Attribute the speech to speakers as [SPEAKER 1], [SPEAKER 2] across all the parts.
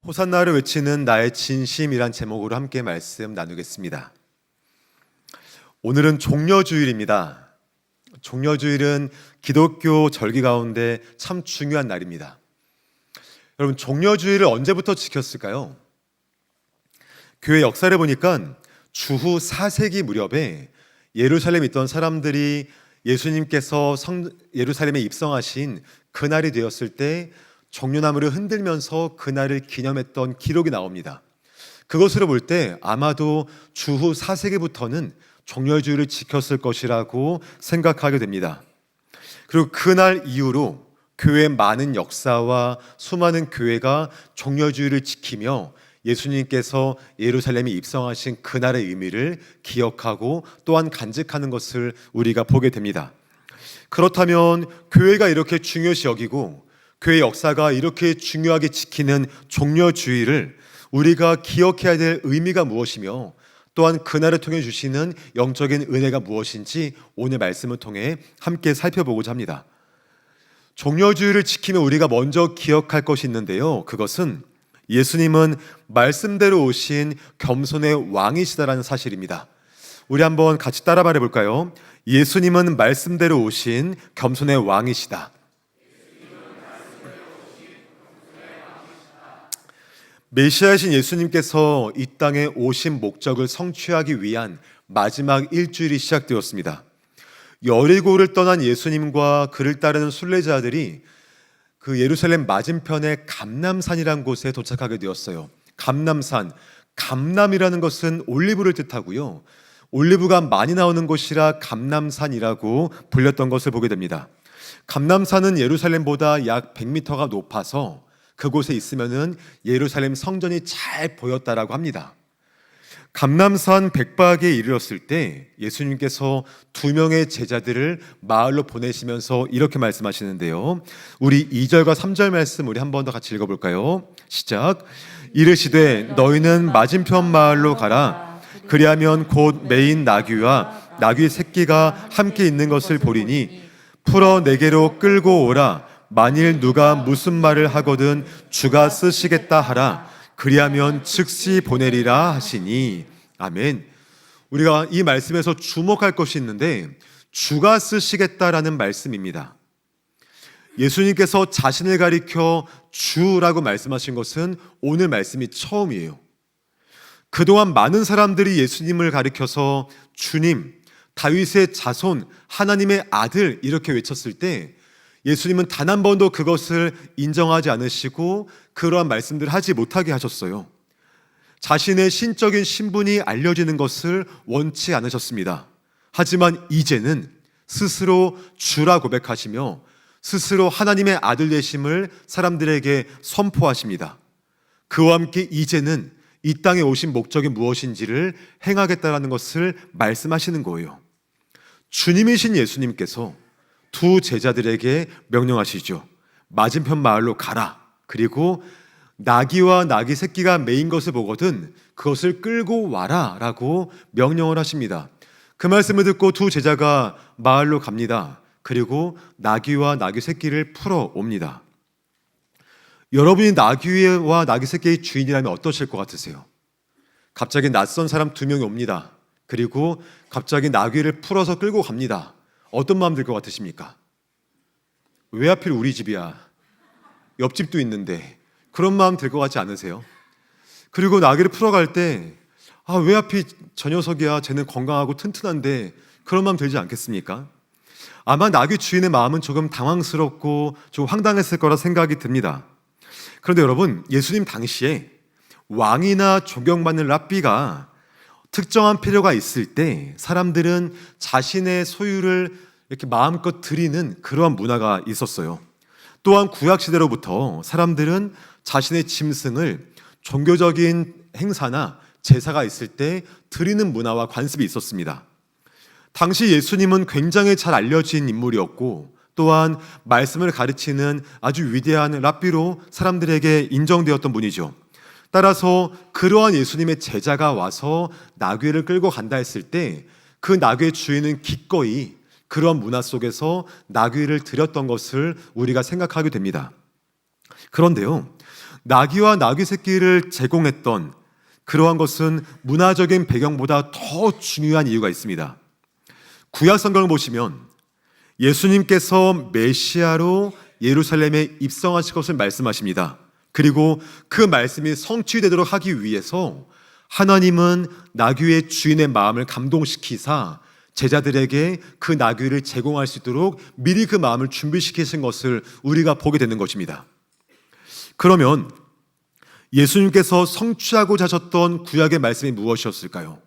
[SPEAKER 1] 호산나를 외치는 나의 진심이란 제목으로 함께 말씀 나누겠습니다. 오늘은 종려주일입니다. 종려주일은 기독교 절기 가운데 참 중요한 날입니다. 여러분, 종려주일을 언제부터 지켰을까요? 교회 역사를 보니까 주후 4세기 무렵에 예루살렘에 있던 사람들이 예수님께서 예루살렘에 입성하신 그날이 되었을 때 종려나무를 흔들면서 그날을 기념했던 기록이 나옵니다. 그것으로 볼 때 아마도 주후 4세기부터는 종려주일을 지켰을 것이라고 생각하게 됩니다. 그리고 그날 이후로 교회의 많은 역사와 수많은 교회가 종려주일을 지키며 예수님께서 예루살렘에 입성하신 그날의 의미를 기억하고 또한 간직하는 것을 우리가 보게 됩니다. 그렇다면 교회가 이렇게 중요시 여기고 교회 역사가 이렇게 중요하게 지키는 종려주일을 우리가 기억해야 될 의미가 무엇이며 또한 그날을 통해 주시는 영적인 은혜가 무엇인지 오늘 말씀을 통해 함께 살펴보고자 합니다. 종려주일을 지키며 우리가 먼저 기억할 것이 있는데요, 그것은 예수님은 말씀대로 오신 겸손의 왕이시다라는 사실입니다. 우리 한번 같이 따라 말해볼까요? 예수님은 말씀대로 오신 겸손의 왕이시다. 메시아이신 예수님께서 이 땅에 오신 목적을 성취하기 위한 마지막 일주일이 시작되었습니다. 여리고를 떠난 예수님과 그를 따르는 순례자들이 그 예루살렘 맞은편의 감람산이라는 곳에 도착하게 되었어요. 감람산, 감람이라는 것은 올리브를 뜻하고요, 올리브가 많이 나오는 곳이라 감람산이라고 불렸던 것을 보게 됩니다. 감람산은 예루살렘보다 약 100m가 높아서 그곳에 있으면은 예루살렘 성전이 잘 보였다라고 합니다. 감람산 백박에 이르렀을 때 예수님께서 2명의 제자들을 마을로 보내시면서 이렇게 말씀하시는데요, 우리 2절과 3절 말씀 우리 한 번 더 같이 읽어볼까요? 시작. 이르시되 너희는 맞은편 마을로 가라. 그리하면 곧 매인 나귀와 나귀 새끼가 함께 있는 것을 보리니 풀어 내게로 끌고 오라. 만일 누가 무슨 말을 하거든 주가 쓰시겠다 하라. 그리하면 즉시 보내리라 하시니. 아멘. 우리가 이 말씀에서 주목할 것이 있는데 주가 쓰시겠다라는 말씀입니다. 예수님께서 자신을 가리켜 주라고 말씀하신 것은 오늘 말씀이 처음이에요. 그동안 많은 사람들이 예수님을 가리켜서 주님, 다윗의 자손, 하나님의 아들 이렇게 외쳤을 때 예수님은 단 한 번도 그것을 인정하지 않으시고 그러한 말씀들을 하지 못하게 하셨어요. 자신의 신적인 신분이 알려지는 것을 원치 않으셨습니다. 하지만 이제는 스스로 주라 고백하시며 스스로 하나님의 아들 되심을 사람들에게 선포하십니다. 그와 함께 이제는 이 땅에 오신 목적이 무엇인지를 행하겠다는 것을 말씀하시는 거예요. 주님이신 예수님께서 두 제자들에게 명령하시죠. 맞은편 마을로 가라. 그리고 나귀와 나귀 새끼가 메인 것을 보거든 그것을 끌고 와라 라고 명령을 하십니다. 그 말씀을 듣고 두 제자가 마을로 갑니다. 그리고 나귀와 나귀 새끼를 풀어 옵니다. 여러분이 나귀와 나귀 새끼의 주인이라면 어떠실 것 같으세요? 갑자기 낯선 사람 2명이 옵니다. 그리고 갑자기 나귀를 풀어서 끌고 갑니다. 어떤 마음 들 것 같으십니까? 왜 하필 우리 집이야? 옆집도 있는데. 그런 마음 들 것 같지 않으세요? 그리고 나귀를 풀어갈 때 왜 하필 저 녀석이야? 쟤는 건강하고 튼튼한데. 그런 마음 들지 않겠습니까? 아마 나귀 주인의 마음은 조금 당황스럽고 좀 황당했을 거라 생각이 듭니다. 그런데 여러분, 예수님 당시에 왕이나 존경받는 랍비가 특정한 필요가 있을 때 사람들은 자신의 소유를 이렇게 마음껏 드리는 그러한 문화가 있었어요. 또한 구약시대로부터 사람들은 자신의 짐승을 종교적인 행사나 제사가 있을 때 드리는 문화와 관습이 있었습니다. 당시 예수님은 굉장히 잘 알려진 인물이었고 또한 말씀을 가르치는 아주 위대한 랍비로 사람들에게 인정되었던 분이죠. 따라서 그러한 예수님의 제자가 와서 나귀를 끌고 간다 했을 때 그 나귀의 주인은 기꺼이 그런 문화 속에서 나귀를 드렸던 것을 우리가 생각하게 됩니다. 그런데요, 나귀와 나귀 새끼를 제공했던 그러한 것은 문화적인 배경보다 더 중요한 이유가 있습니다. 구약 성경을 보시면 예수님께서 메시아로 예루살렘에 입성하실 것을 말씀하십니다. 그리고 그 말씀이 성취되도록 하기 위해서 하나님은 나귀의 주인의 마음을 감동시키사 제자들에게 그 나귀를 제공할 수 있도록 미리 그 마음을 준비시키신 것을 우리가 보게 되는 것입니다. 그러면 예수님께서 성취하고자 하셨던 구약의 말씀이 무엇이었을까요?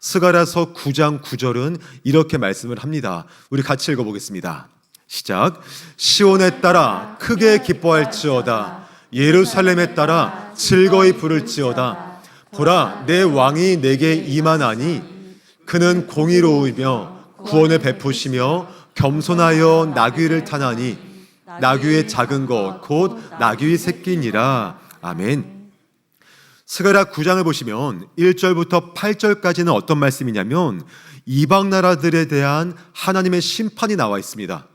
[SPEAKER 1] 스가랴서 9장 9절은 이렇게 말씀을 합니다. 우리 같이 읽어보겠습니다. 시작. 시온에 따라 크게 기뻐할지어다. 예루살렘에 따라 즐거이 부를지어다. 보라, 내 왕이 내게 임하나니 그는 공의로우며 구원을 베푸시며 겸손하여 나귀를 타나니 나귀의 작은 것 곧 나귀의 새끼니라. 아멘. 스가랴 9장을 보시면 1절부터 8절까지는 어떤 말씀이냐면 이방 나라들에 대한 하나님의 심판이 나와 있습니다.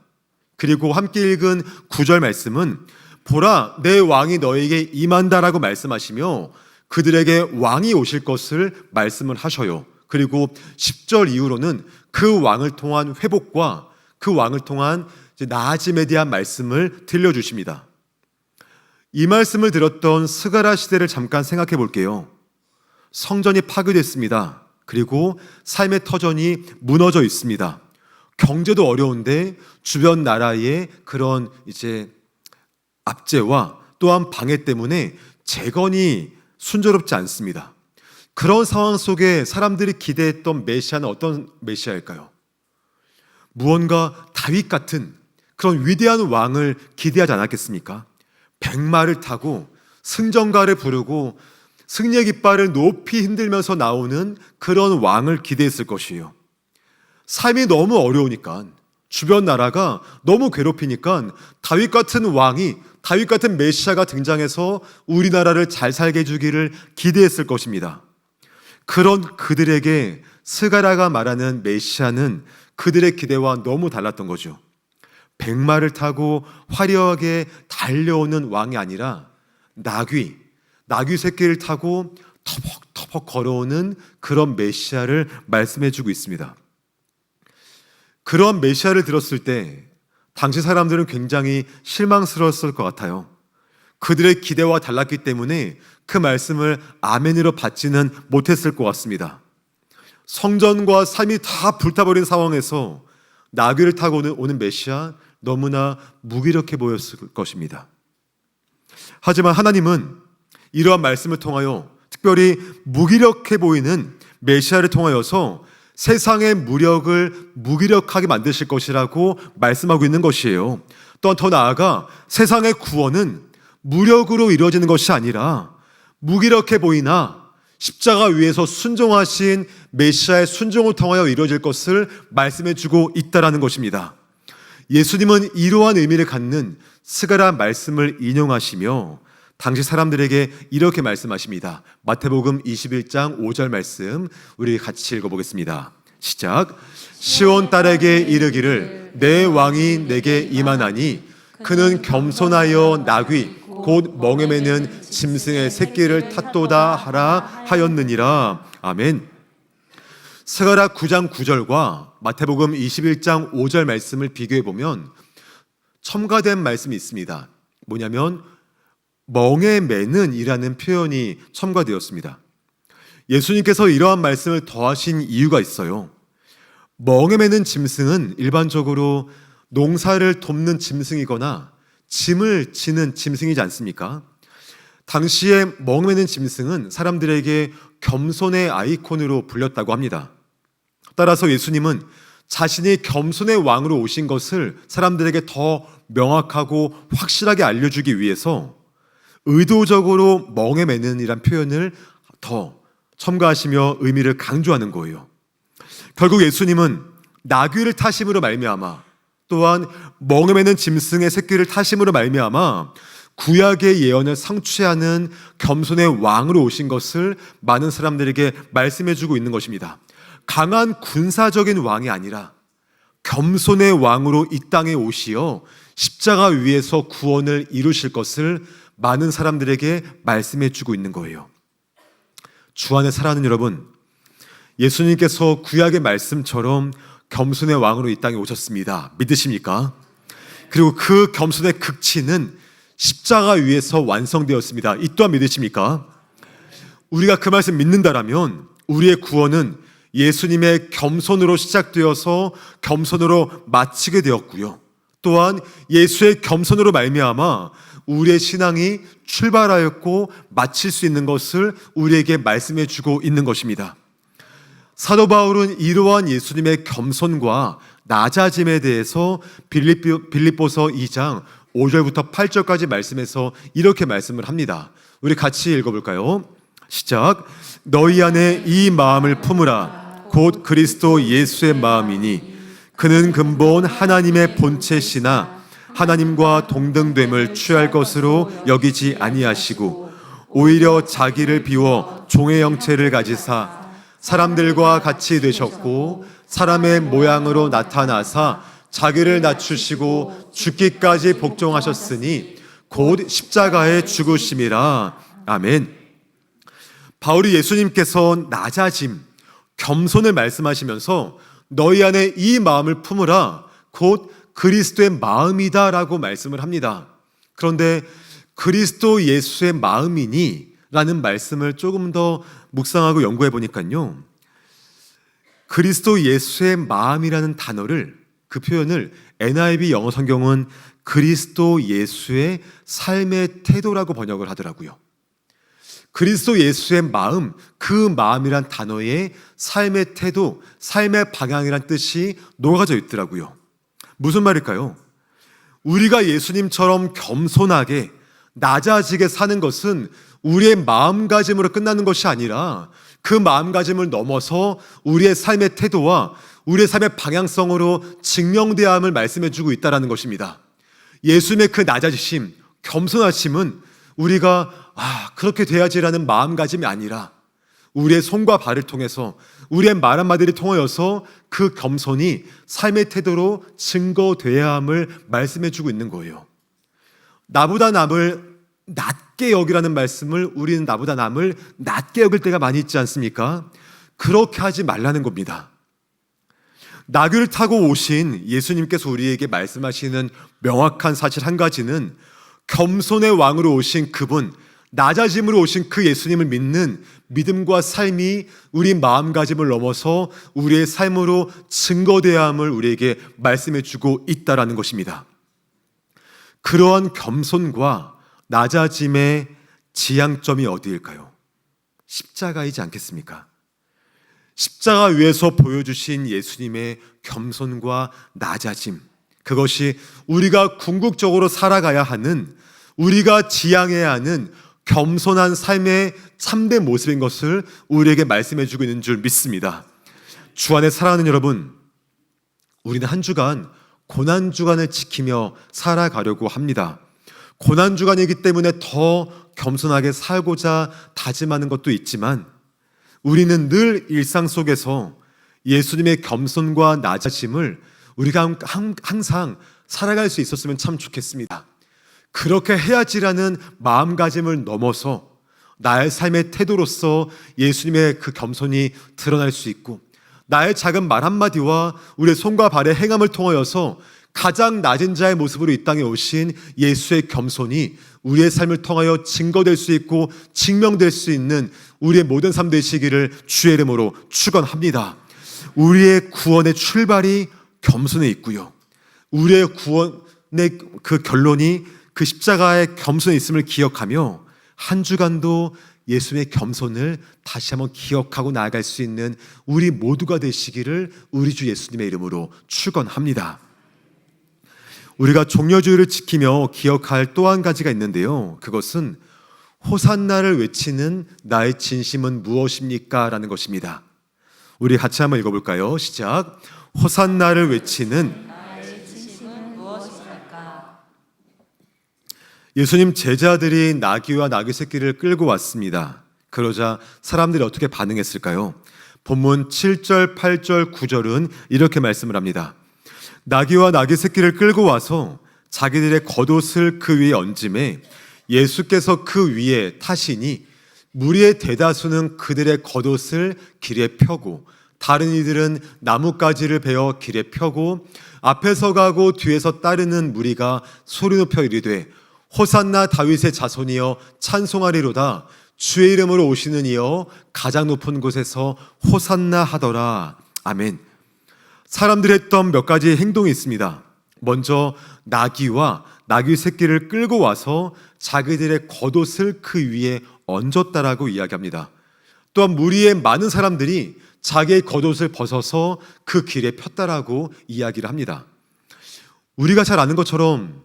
[SPEAKER 1] 그리고 함께 읽은 9절 말씀은 보라, 내 왕이 너에게 임한다라고 말씀하시며 그들에게 왕이 오실 것을 말씀을 하셔요. 그리고 10절 이후로는 그 왕을 통한 회복과 그 왕을 통한 나아짐에 대한 말씀을 들려주십니다. 이 말씀을 들었던 스가랴 시대를 잠깐 생각해 볼게요. 성전이 파괴됐습니다. 그리고 삶의 터전이 무너져 있습니다. 경제도 어려운데 주변 나라의 그런 압제와 또한 방해 때문에 재건이 순조롭지 않습니다. 그런 상황 속에 사람들이 기대했던 메시아는 어떤 메시아일까요? 무언가 다윗 같은 그런 위대한 왕을 기대하지 않았겠습니까? 백마를 타고 승전가를 부르고 승리의 깃발을 높이 흔들면서 나오는 그런 왕을 기대했을 것이에요. 삶이 너무 어려우니까, 주변 나라가 너무 괴롭히니까 다윗 같은 왕이, 다윗 같은 메시아가 등장해서 우리나라를 잘 살게 해주기를 기대했을 것입니다. 그런 그들에게 스가랴가 말하는 메시아는 그들의 기대와 너무 달랐던 거죠. 백마를 타고 화려하게 달려오는 왕이 아니라 나귀 새끼를 타고 터벅터벅 걸어오는 그런 메시아를 말씀해주고 있습니다. 그런 메시아를 들었을 때 당시 사람들은 굉장히 실망스러웠을 것 같아요. 그들의 기대와 달랐기 때문에 그 말씀을 아멘으로 받지는 못했을 것 같습니다. 성전과 삶이 다 불타버린 상황에서 나귀를 타고 오는 메시아, 너무나 무기력해 보였을 것입니다. 하지만 하나님은 이러한 말씀을 통하여 특별히 무기력해 보이는 메시아를 통하여서 세상의 무력을 무기력하게 만드실 것이라고 말씀하고 있는 것이에요. 또한 더 나아가 세상의 구원은 무력으로 이루어지는 것이 아니라 무기력해 보이나 십자가 위에서 순종하신 메시아의 순종을 통하여 이루어질 것을 말씀해주고 있다는 것입니다. 예수님은 이러한 의미를 갖는 스가랴 말씀을 인용하시며 당시 사람들에게 이렇게 말씀하십니다. 마태복음 21장 5절 말씀 우리 같이 읽어보겠습니다. 시작. 시온 딸에게 이르기를 내 왕이 내게 임하나니 그는 겸손하여 나귀 곧 멍에 매는 짐승의 새끼를 탔도다 하라 하였느니라. 아멘. 스가랴 9장 9절과 마태복음 21장 5절 말씀을 비교해 보면 첨가된 말씀이 있습니다. 뭐냐면 멍에 매는 이라는 표현이 첨가되었습니다. 예수님께서 이러한 말씀을 더하신 이유가 있어요. 멍에 매는 짐승은 일반적으로 농사를 돕는 짐승이거나 짐을 지는 짐승이지 않습니까? 당시에 멍에 매는 짐승은 사람들에게 겸손의 아이콘으로 불렸다고 합니다. 따라서 예수님은 자신이 겸손의 왕으로 오신 것을 사람들에게 더 명확하고 확실하게 알려주기 위해서 의도적으로 멍에 매는 이란 표현을 더 첨가하시며 의미를 강조하는 거예요. 결국 예수님은 나귀를 타심으로 말미암아 또한 멍에 매는 짐승의 새끼를 타심으로 말미암아 구약의 예언을 성취하는 겸손의 왕으로 오신 것을 많은 사람들에게 말씀해주고 있는 것입니다. 강한 군사적인 왕이 아니라 겸손의 왕으로 이 땅에 오시어 십자가 위에서 구원을 이루실 것을 많은 사람들에게 말씀해 주고 있는 거예요. 주 안에 사랑하는 여러분, 예수님께서 구약의 말씀처럼 겸손의 왕으로 이 땅에 오셨습니다. 믿으십니까? 그리고 그 겸손의 극치는 십자가 위에서 완성되었습니다. 이 또한 믿으십니까? 우리가 그 말씀 믿는다라면 우리의 구원은 예수님의 겸손으로 시작되어서 겸손으로 마치게 되었고요. 또한 예수의 겸손으로 말미암아 우리의 신앙이 출발하였고 마칠 수 있는 것을 우리에게 말씀해 주고 있는 것입니다. 사도 바울은 이러한 예수님의 겸손과 낮아짐에 대해서 빌립보서 2장 5절부터 8절까지 말씀해서 이렇게 말씀을 합니다. 우리 같이 읽어볼까요? 시작. 너희 안에 이 마음을 품으라. 곧 그리스도 예수의 마음이니 그는 근본 하나님의 본체시나 하나님과 동등됨을 취할 것으로 여기지 아니하시고 오히려 자기를 비워 종의 형체를 가지사 사람들과 같이 되셨고 사람의 모양으로 나타나사 자기를 낮추시고 죽기까지 복종하셨으니 곧 십자가에 죽으심이라. 아멘. 바울이 예수님께서 낮아짐, 겸손을 말씀하시면서 너희 안에 이 마음을 품으라. 곧 그리스도의 마음이다 라고 말씀을 합니다. 그런데 그리스도 예수의 마음이니 라는 말씀을 조금 더 묵상하고 연구해 보니까요, 그리스도 예수의 마음이라는 단어를, 그 표현을 NIV 영어 성경은 그리스도 예수의 삶의 태도라고 번역을 하더라고요. 그리스도 예수의 마음, 그 마음이란 단어에 삶의 태도, 삶의 방향이란 뜻이 녹아져 있더라고요. 무슨 말일까요? 우리가 예수님처럼 겸손하게 낮아지게 사는 것은 우리의 마음가짐으로 끝나는 것이 아니라 그 마음가짐을 넘어서 우리의 삶의 태도와 우리의 삶의 방향성으로 증명되어야 함을 말씀해 주고 있다는 것입니다. 예수님의 그 낮아지심, 겸손하심은 우리가 그렇게 돼야지라는 마음가짐이 아니라 우리의 손과 발을 통해서 우리의 말 한마디를 통하여서 그 겸손이 삶의 태도로 증거되어야 함을 말씀해 주고 있는 거예요. 나보다 남을 낮게 여기라는 말씀을 우리는 나보다 남을 낮게 여길 때가 많이 있지 않습니까? 그렇게 하지 말라는 겁니다. 나귀를 타고 오신 예수님께서 우리에게 말씀하시는 명확한 사실 한 가지는 겸손의 왕으로 오신 그분, 낮아짐으로 오신 그 예수님을 믿는 믿음과 삶이 우리 마음가짐을 넘어서 우리의 삶으로 증거되어야 함을 우리에게 말씀해 주고 있다는 것입니다. 그러한 겸손과 낮아짐의 지향점이 어디일까요? 십자가이지 않겠습니까? 십자가 위에서 보여주신 예수님의 겸손과 낮아짐, 그것이 우리가 궁극적으로 살아가야 하는, 우리가 지향해야 하는 겸손한 삶의 참된 모습인 것을 우리에게 말씀해 주고 있는 줄 믿습니다. 주 안에 사랑하는 여러분, 우리는 한 주간 고난주간을 지키며 살아가려고 합니다. 고난주간이기 때문에 더 겸손하게 살고자 다짐하는 것도 있지만 우리는 늘 일상 속에서 예수님의 겸손과 낮아짐을 우리가 항상 살아갈 수 있었으면 참 좋겠습니다. 그렇게 해야지라는 마음가짐을 넘어서 나의 삶의 태도로서 예수님의 그 겸손이 드러날 수 있고, 나의 작은 말 한마디와 우리의 손과 발의 행함을 통하여서 가장 낮은 자의 모습으로 이 땅에 오신 예수의 겸손이 우리의 삶을 통하여 증거될 수 있고 증명될 수 있는 우리의 모든 삶 되시기를 주의 이름으로 축원합니다. 우리의 구원의 출발이 겸손에 있고요, 우리의 구원의 그 결론이 그 십자가의 겸손에 있음을 기억하며 한 주간도 예수님의 겸손을 다시 한번 기억하고 나아갈 수 있는 우리 모두가 되시기를 우리 주 예수님의 이름으로 축원합니다. 우리가 종려주의를 지키며 기억할 또 한 가지가 있는데요, 그것은 호산나를 외치는 나의 진심은 무엇입니까? 라는 것입니다. 우리 같이 한번 읽어볼까요? 시작. 호산나를 외치는
[SPEAKER 2] 나의 진심은 무엇입니까?
[SPEAKER 1] 예수님 제자들이 나귀와 나귀 새끼를 끌고 왔습니다. 그러자 사람들이 어떻게 반응했을까요? 본문 7절, 8절, 9절은 이렇게 말씀을 합니다. 나귀와 나귀 새끼를 끌고 와서 자기들의 겉옷을 그 위에 얹음에 예수께서 그 위에 타시니 무리의 대다수는 그들의 겉옷을 길에 펴고 다른 이들은 나뭇가지를 베어 길에 펴고 앞에서 가고 뒤에서 따르는 무리가 소리 높여 이르되 호산나 다윗의 자손이여 찬송하리로다. 주의 이름으로 오시는 이여 가장 높은 곳에서 호산나 하더라. 아멘. 사람들이 했던 몇 가지 행동이 있습니다. 먼저 나귀와 나귀 새끼를 끌고 와서 자기들의 겉옷을 그 위에 얹었다라고 이야기합니다. 또한 무리의 많은 사람들이 자기의 겉옷을 벗어서 그 길에 폈다라고 이야기를 합니다. 우리가 잘 아는 것처럼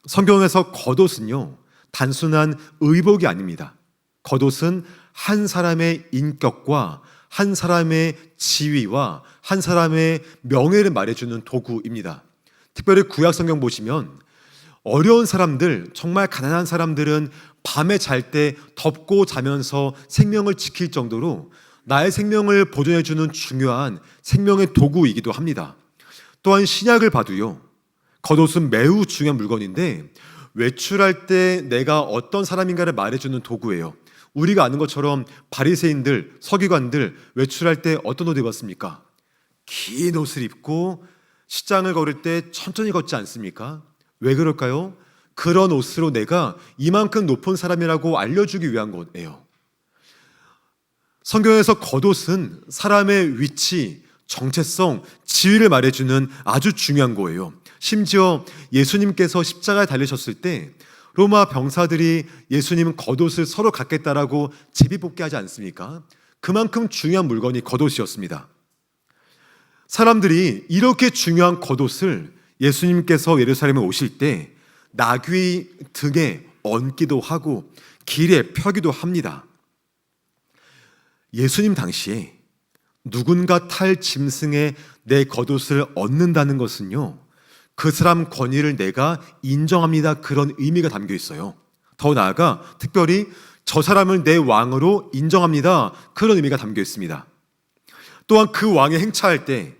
[SPEAKER 1] 성경에서 겉옷은요, 단순한 의복이 아닙니다. 겉옷은 한 사람의 인격과 한 사람의 지위와 한 사람의 명예를 말해주는 도구입니다. 특별히 구약 성경 보시면 어려운 사람들, 정말 가난한 사람들은 밤에 잘 때 덮고 자면서 생명을 지킬 정도로 나의 생명을 보존해주는 중요한 생명의 도구이기도 합니다. 또한 신약을 봐도요, 겉옷은 매우 중요한 물건인데 외출할 때 내가 어떤 사람인가를 말해주는 도구예요. 우리가 아는 것처럼 바리새인들, 서기관들 외출할 때 어떤 옷 입었습니까? 긴 옷을 입고 시장을 걸을 때 천천히 걷지 않습니까? 왜 그럴까요? 그런 옷으로 내가 이만큼 높은 사람이라고 알려주기 위한 거예요. 성경에서 겉옷은 사람의 위치, 정체성, 지위를 말해주는 아주 중요한 거예요. 심지어 예수님께서 십자가에 달리셨을 때 로마 병사들이 예수님 겉옷을 서로 갖겠다라고 제비뽑기 하지 않습니까? 그만큼 중요한 물건이 겉옷이었습니다. 사람들이 이렇게 중요한 겉옷을 예수님께서 예루살렘에 오실 때 나귀 등에 얹기도 하고 길에 펴기도 합니다. 예수님 당시에 누군가 탈 짐승에 내 겉옷을 얹는다는 것은요, 그 사람 권위를 내가 인정합니다, 그런 의미가 담겨 있어요. 더 나아가 특별히 저 사람을 내 왕으로 인정합니다, 그런 의미가 담겨 있습니다. 또한 그 왕에 행차할 때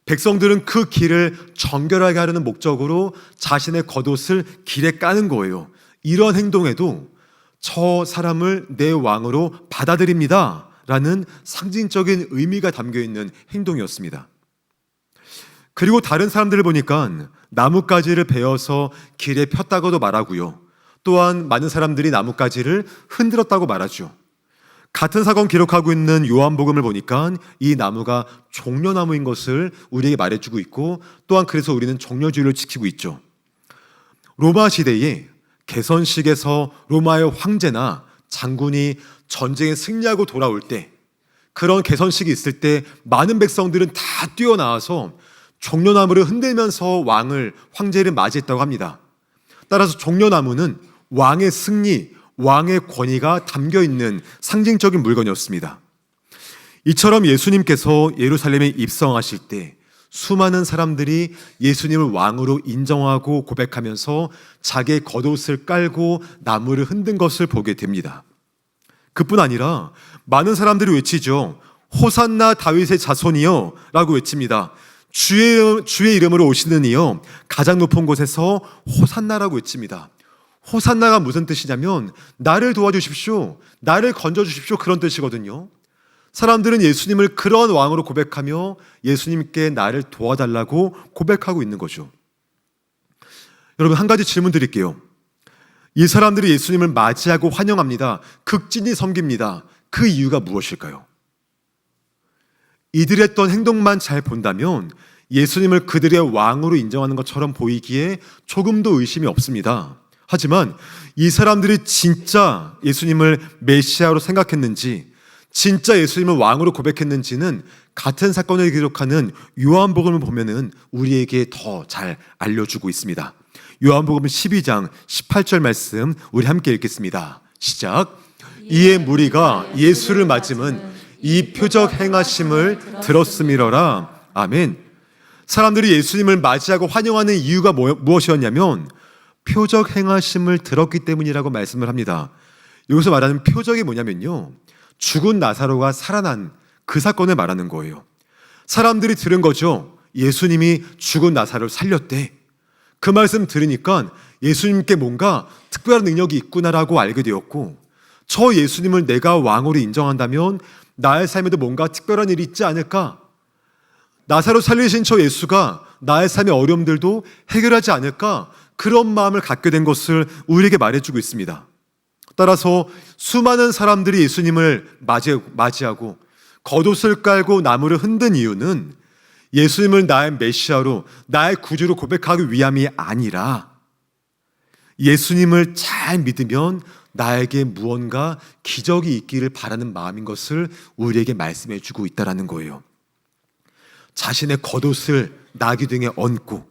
[SPEAKER 1] 백성들은 그 길을 정결하게 하려는 목적으로 자신의 겉옷을 길에 까는 거예요. 이런 행동에도 저 사람을 내 왕으로 받아들입니다 라는 상징적인 의미가 담겨있는 행동이었습니다. 그리고 다른 사람들을 보니까 나뭇가지를 베어서 길에 폈다고도 말하고요, 또한 많은 사람들이 나뭇가지를 흔들었다고 말하죠. 같은 사건 기록하고 있는 요한복음을 보니까 이 나무가 종려나무인 것을 우리에게 말해주고 있고, 또한 그래서 우리는 종려주의를 지키고 있죠. 로마 시대에 개선식에서 로마의 황제나 장군이 전쟁에 승리하고 돌아올 때, 그런 개선식이 있을 때 많은 백성들은 다 뛰어나와서 종려나무를 흔들면서 황제를 맞이했다고 합니다. 따라서 종려나무는 왕의 승리, 왕의 권위가 담겨있는 상징적인 물건이었습니다. 이처럼 예수님께서 예루살렘에 입성하실 때 수많은 사람들이 예수님을 왕으로 인정하고 고백하면서 자기의 겉옷을 깔고 나무를 흔든 것을 보게 됩니다. 그뿐 아니라 많은 사람들이 외치죠. 호산나 다윗의 자손이여 라고 외칩니다. 주의 이름으로 오시는 이여 가장 높은 곳에서 호산나라고 외칩니다. 호산나가 무슨 뜻이냐면 나를 도와주십시오, 나를 건져주십시오, 그런 뜻이거든요. 사람들은 예수님을 그런 왕으로 고백하며 예수님께 나를 도와달라고 고백하고 있는 거죠. 여러분, 한 가지 질문 드릴게요. 이 사람들이 예수님을 맞이하고 환영합니다, 극진히 섬깁니다. 그 이유가 무엇일까요? 이들이 했던 행동만 잘 본다면 예수님을 그들의 왕으로 인정하는 것처럼 보이기에 조금도 의심이 없습니다. 하지만 이 사람들이 진짜 예수님을 메시아로 생각했는지, 진짜 예수님을 왕으로 고백했는지는 같은 사건을 기록하는 요한복음을 보면은 우리에게 더 잘 알려주고 있습니다. 요한복음 12장 18절 말씀 우리 함께 읽겠습니다. 시작. 이에 무리가 예수를 맞음은 이 표적 행하심을 들었음이러라. 아멘. 사람들이 예수님을 맞이하고 환영하는 이유가 무엇이었냐면 표적 행하심을 들었기 때문이라고 말씀을 합니다. 여기서 말하는 표적이 뭐냐면요, 죽은 나사로가 살아난 그 사건을 말하는 거예요. 사람들이 들은 거죠. 예수님이 죽은 나사로를 살렸대. 그 말씀 들으니까 예수님께 뭔가 특별한 능력이 있구나라고 알게 되었고, 저 예수님을 내가 왕으로 인정한다면 나의 삶에도 뭔가 특별한 일이 있지 않을까? 나사로 살리신 저 예수가 나의 삶의 어려움들도 해결하지 않을까? 그런 마음을 갖게 된 것을 우리에게 말해주고 있습니다. 따라서 수많은 사람들이 예수님을 맞이하고 겉옷을 깔고 나무를 흔든 이유는 예수님을 나의 메시아로, 나의 구주로 고백하기 위함이 아니라 예수님을 잘 믿으면 나에게 무언가 기적이 있기를 바라는 마음인 것을 우리에게 말씀해 주고 있다는 거예요. 자신의 겉옷을 나귀 등에 얹고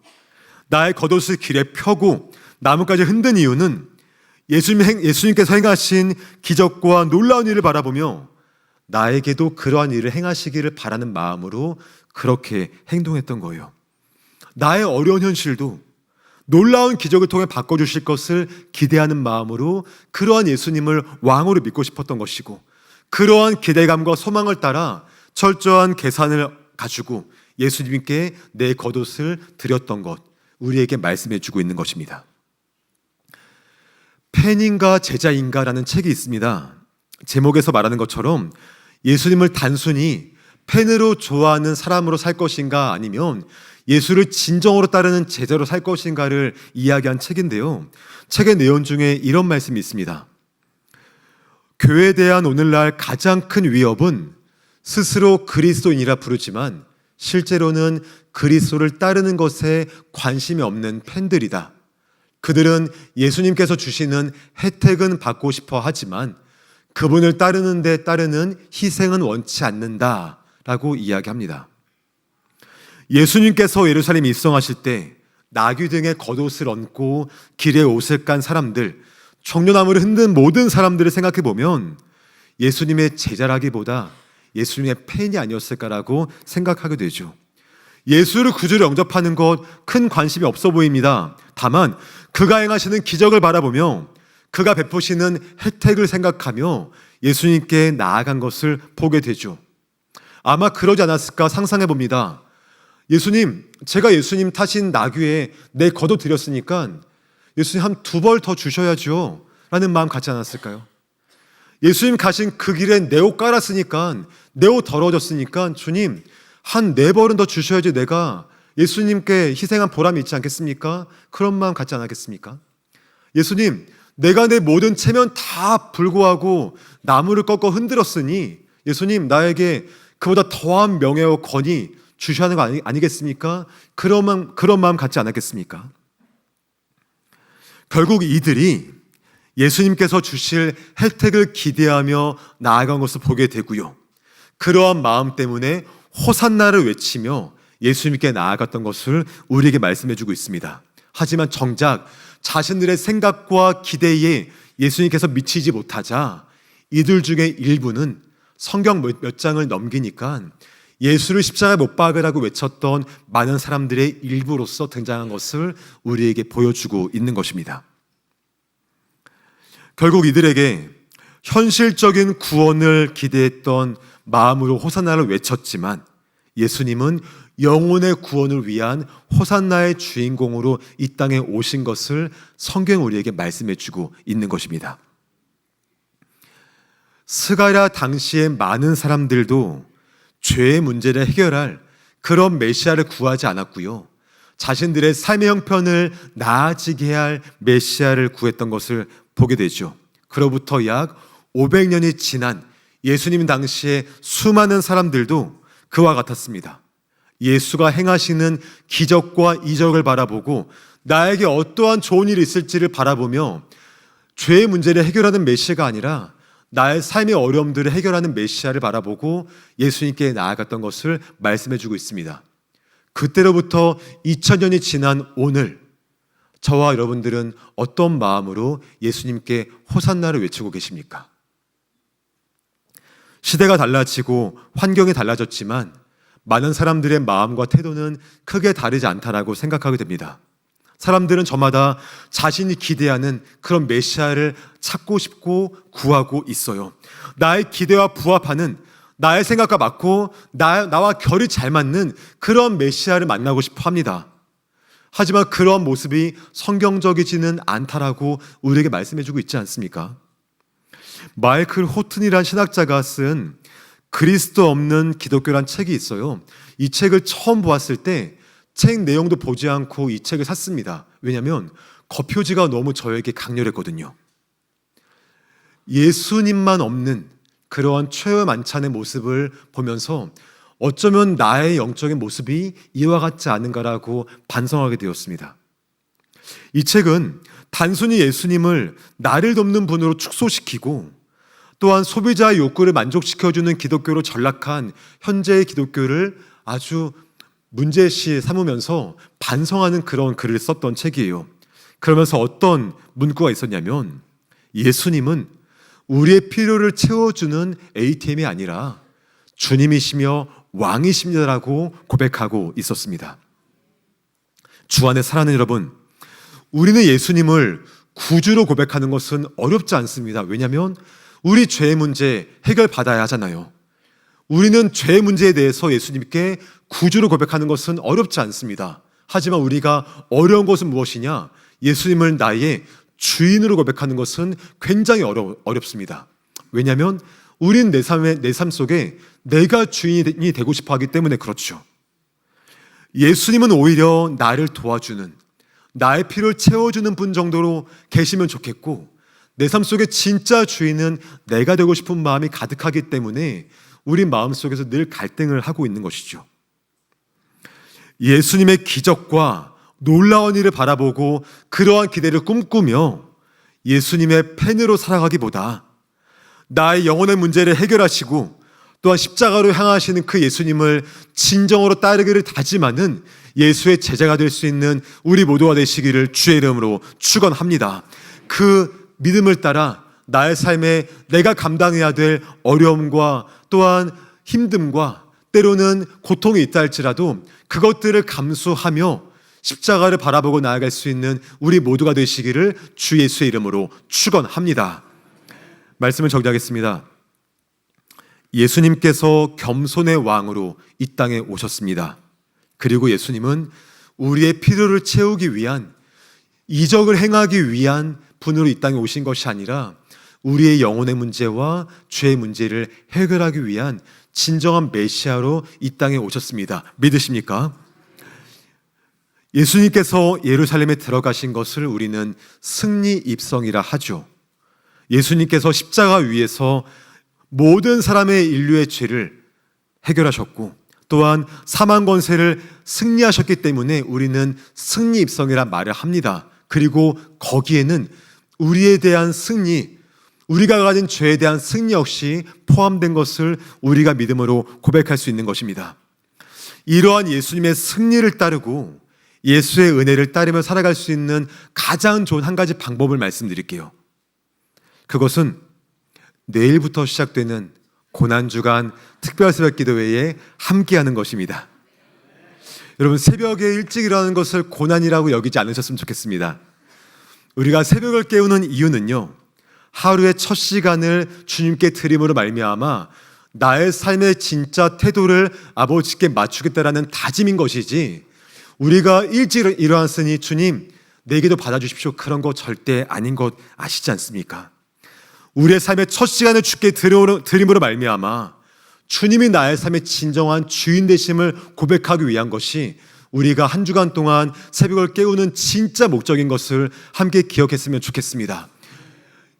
[SPEAKER 1] 나의 겉옷을 길에 펴고 나무까지 흔든 이유는 예수님께서 행하신 기적과 놀라운 일을 바라보며 나에게도 그러한 일을 행하시기를 바라는 마음으로 그렇게 행동했던 거예요. 나의 어려운 현실도 놀라운 기적을 통해 바꿔주실 것을 기대하는 마음으로 그러한 예수님을 왕으로 믿고 싶었던 것이고, 그러한 기대감과 소망을 따라 철저한 계산을 가지고 예수님께 내 겉옷을 드렸던 것, 우리에게 말씀해 주고 있는 것입니다. 팬인가 제자인가라는 책이 있습니다. 제목에서 말하는 것처럼 예수님을 단순히 팬으로 좋아하는 사람으로 살 것인가, 아니면 예수를 진정으로 따르는 제자로 살 것인가를 이야기한 책인데요, 책의 내용 중에 이런 말씀이 있습니다. 교회에 대한 오늘날 가장 큰 위협은 스스로 그리스도인이라 부르지만 실제로는 그리스도를 따르는 것에 관심이 없는 팬들이다. 그들은 예수님께서 주시는 혜택은 받고 싶어 하지만 그분을 따르는 데 따르는 희생은 원치 않는다 라고 이야기합니다. 예수님께서 예루살렘에 입성하실 때 나귀 등의 겉옷을 얹고 길에 옷을 깐 사람들, 종려나무를 흔든 모든 사람들을 생각해 보면 예수님의 제자라기보다 예수님의 팬이 아니었을까라고 생각하게 되죠. 예수를 구주로 영접하는 것 큰 관심이 없어 보입니다. 다만 그가 행하시는 기적을 바라보며 그가 베푸시는 혜택을 생각하며 예수님께 나아간 것을 보게 되죠. 아마 그러지 않았을까 상상해 봅니다. 예수님, 제가 예수님 타신 나귀에 내 겉옷 드렸으니까 예수님 한 2벌 더 주셔야죠 라는 마음 갖지 않았을까요? 예수님 가신 그 길에 내 옷 깔았으니까, 내 옷 더러워졌으니까 주님 한 4벌은 더 주셔야지 내가 예수님께 희생한 보람이 있지 않겠습니까? 그런 마음 갖지 않았겠습니까? 예수님, 내가 내 모든 체면 다 불구하고 나무를 꺾어 흔들었으니 예수님 나에게 그보다 더한 명예와 권위 주셔야 하는 거 아니겠습니까? 그런 마음 갖지 않았겠습니까? 결국 이들이 예수님께서 주실 혜택을 기대하며 나아간 것을 보게 되고요, 그러한 마음 때문에 호산나를 외치며 예수님께 나아갔던 것을 우리에게 말씀해 주고 있습니다. 하지만 정작 자신들의 생각과 기대에 예수님께서 미치지 못하자 이들 중에 일부는 성경 몇 장을 넘기니까 예수를 십자가에 못 박으라고 외쳤던 많은 사람들의 일부로서 등장한 것을 우리에게 보여주고 있는 것입니다. 결국 이들에게 현실적인 구원을 기대했던 마음으로 호산나를 외쳤지만 예수님은 영혼의 구원을 위한 호산나의 주인공으로 이 땅에 오신 것을 성경 우리에게 말씀해 주고 있는 것입니다. 스가랴 당시의 많은 사람들도 죄의 문제를 해결할 그런 메시아를 구하지 않았고요, 자신들의 삶의 형편을 나아지게 할 메시아를 구했던 것을 보게 되죠. 그로부터 약 500년이 지난 예수님 당시에 수많은 사람들도 그와 같았습니다. 예수가 행하시는 기적과 이적을 바라보고 나에게 어떠한 좋은 일이 있을지를 바라보며 죄의 문제를 해결하는 메시아가 아니라 나의 삶의 어려움들을 해결하는 메시아를 바라보고 예수님께 나아갔던 것을 말씀해 주고 있습니다. 그때로부터 2000년이 지난 오늘 저와 여러분들은 어떤 마음으로 예수님께 호산나를 외치고 계십니까? 시대가 달라지고 환경이 달라졌지만 많은 사람들의 마음과 태도는 크게 다르지 않다라고 생각하게 됩니다. 사람들은 저마다 자신이 기대하는 그런 메시아를 찾고 싶고 구하고 있어요. 나의 기대와 부합하는, 나의 생각과 맞고 나와 결이 잘 맞는 그런 메시아를 만나고 싶어 합니다. 하지만 그러한 모습이 성경적이지는 않다라고 우리에게 말씀해주고 있지 않습니까? 마이클 호튼이란 신학자가 쓴 그리스도 없는 기독교란 책이 있어요. 이 책을 처음 보았을 때 책 내용도 보지 않고 이 책을 샀습니다. 왜냐하면 겉표지가 너무 저에게 강렬했거든요. 예수님만 없는 그러한 최후의 만찬의 모습을 보면서 어쩌면 나의 영적인 모습이 이와 같지 않은가라고 반성하게 되었습니다. 이 책은 단순히 예수님을 나를 돕는 분으로 축소시키고 또한 소비자의 욕구를 만족시켜주는 기독교로 전락한 현재의 기독교를 아주 문제시 삼으면서 반성하는 그런 글을 썼던 책이에요. 그러면서 어떤 문구가 있었냐면 예수님은 우리의 필요를 채워주는 ATM이 아니라 주님이시며 왕이십니다라고 고백하고 있었습니다. 주 안에 사랑하는 여러분, 우리는 예수님을 구주로 고백하는 것은 어렵지 않습니다. 왜냐하면 우리 죄의 문제 해결받아야 하잖아요. 우리는 죄의 문제에 대해서 예수님께 구주로 고백하는 것은 어렵지 않습니다. 하지만 우리가 어려운 것은 무엇이냐? 예수님을 나의 주인으로 고백하는 것은 굉장히 어렵습니다. 왜냐하면 우린 내 삶 속에 내가 주인이 되고 싶어 하기 때문에 그렇죠. 예수님은 오히려 나를 도와주는, 나의 필요를 채워주는 분 정도로 계시면 좋겠고, 내 삶 속에 진짜 주인은 내가 되고 싶은 마음이 가득하기 때문에 우리 마음속에서 늘 갈등을 하고 있는 것이죠. 예수님의 기적과 놀라운 일을 바라보고 그러한 기대를 꿈꾸며 예수님의 팬으로 살아가기보다 나의 영혼의 문제를 해결하시고 또한 십자가로 향하시는 그 예수님을 진정으로 따르기를 다짐하는 예수의 제자가 될 수 있는 우리 모두가 되시기를 주의 이름으로 축원합니다. 그 믿음을 따라 나의 삶에 내가 감당해야 될 어려움과 또한 힘듦과 때로는 고통이 있다 할지라도 그것들을 감수하며 십자가를 바라보고 나아갈 수 있는 우리 모두가 되시기를 주 예수의 이름으로 축원합니다. 말씀을 정리하겠습니다. 예수님께서 겸손의 왕으로 이 땅에 오셨습니다. 그리고 예수님은 우리의 필요를 채우기 위한, 이적을 행하기 위한 분으로 이 땅에 오신 것이 아니라 우리의 영혼의 문제와 죄의 문제를 해결하기 위한 진정한 메시아로 이 땅에 오셨습니다. 믿으십니까? 예수님께서 예루살렘에 들어가신 것을 우리는 승리 입성이라 하죠. 예수님께서 십자가 위에서 모든 사람의 인류의 죄를 해결하셨고 또한 사망 권세를 승리하셨기 때문에 우리는 승리 입성이라 말을 합니다. 그리고 거기에는 우리에 대한 승리, 우리가 가진 죄에 대한 승리 역시 포함된 것을 우리가 믿음으로 고백할 수 있는 것입니다. 이러한 예수님의 승리를 따르고 예수의 은혜를 따르며 살아갈 수 있는 가장 좋은 한 가지 방법을 말씀드릴게요. 그것은 내일부터 시작되는 고난주간 특별새벽기도회에 함께하는 것입니다. 여러분, 새벽에 일찍 일어나는 것을 고난이라고 여기지 않으셨으면 좋겠습니다. 우리가 새벽을 깨우는 이유는요, 하루의 첫 시간을 주님께 드림으로 말미암아 나의 삶의 진짜 태도를 아버지께 맞추겠다라는 다짐인 것이지, 우리가 일찍 일어났으니 주님 내 기도 받아주십시오, 그런 거 절대 아닌 것 아시지 않습니까? 우리의 삶의 첫 시간을 주께 드림으로 말미암아 주님이 나의 삶의 진정한 주인 되심을 고백하기 위한 것이 우리가 한 주간 동안 새벽을 깨우는 진짜 목적인 것을 함께 기억했으면 좋겠습니다.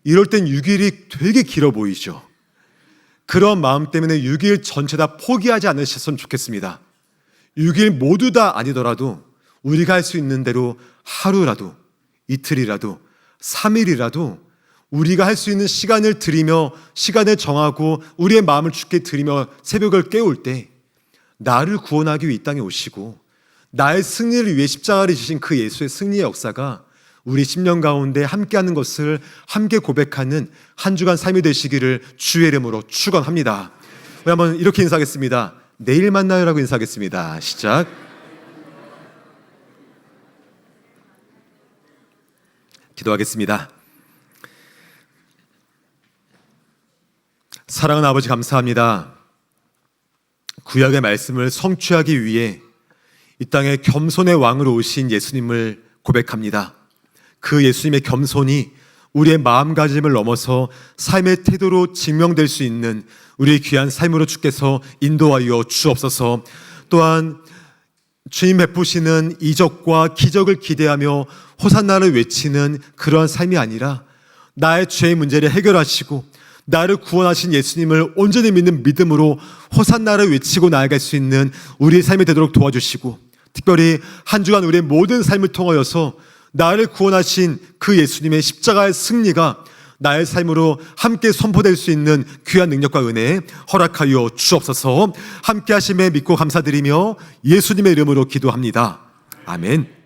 [SPEAKER 1] 이럴 땐 6일이 되게 길어 보이죠. 그런 마음 때문에 6일 전체 다 포기하지 않으셨으면 좋겠습니다. 6일 모두 다 아니더라도 우리가 할 수 있는 대로 하루라도, 이틀이라도, 3일이라도 우리가 할 수 있는 시간을 드리며, 시간을 정하고 우리의 마음을 주께 드리며 새벽을 깨울 때 나를 구원하기 위해 이 땅에 오시고 나의 승리를 위해 십자가를 지신 그 예수의 승리의 역사가 우리 10년 가운데 함께하는 것을 함께 고백하는 한 주간 삶이 되시기를 주의 이름으로 축원합니다. 우리 한번 이렇게 인사하겠습니다. 내일 만나요라고 인사하겠습니다. 시작. 기도하겠습니다. 사랑하는 아버지, 감사합니다. 구약의 말씀을 성취하기 위해 이 땅에 겸손의 왕으로 오신 예수님을 고백합니다. 그 예수님의 겸손이 우리의 마음가짐을 넘어서 삶의 태도로 증명될 수 있는 우리의 귀한 삶으로 주께서 인도하여 주옵소서. 또한 주님 베푸시는 이적과 기적을 기대하며 호산나를 외치는 그런 삶이 아니라 나의 죄의 문제를 해결하시고 나를 구원하신 예수님을 온전히 믿는 믿음으로 호산나를 외치고 나아갈 수 있는 우리의 삶이 되도록 도와주시고, 특별히 한 주간 우리의 모든 삶을 통하여서 나를 구원하신 그 예수님의 십자가의 승리가 나의 삶으로 함께 선포될 수 있는 귀한 능력과 은혜 허락하여 주옵소서. 함께 하심에 믿고 감사드리며 예수님의 이름으로 기도합니다. 아멘.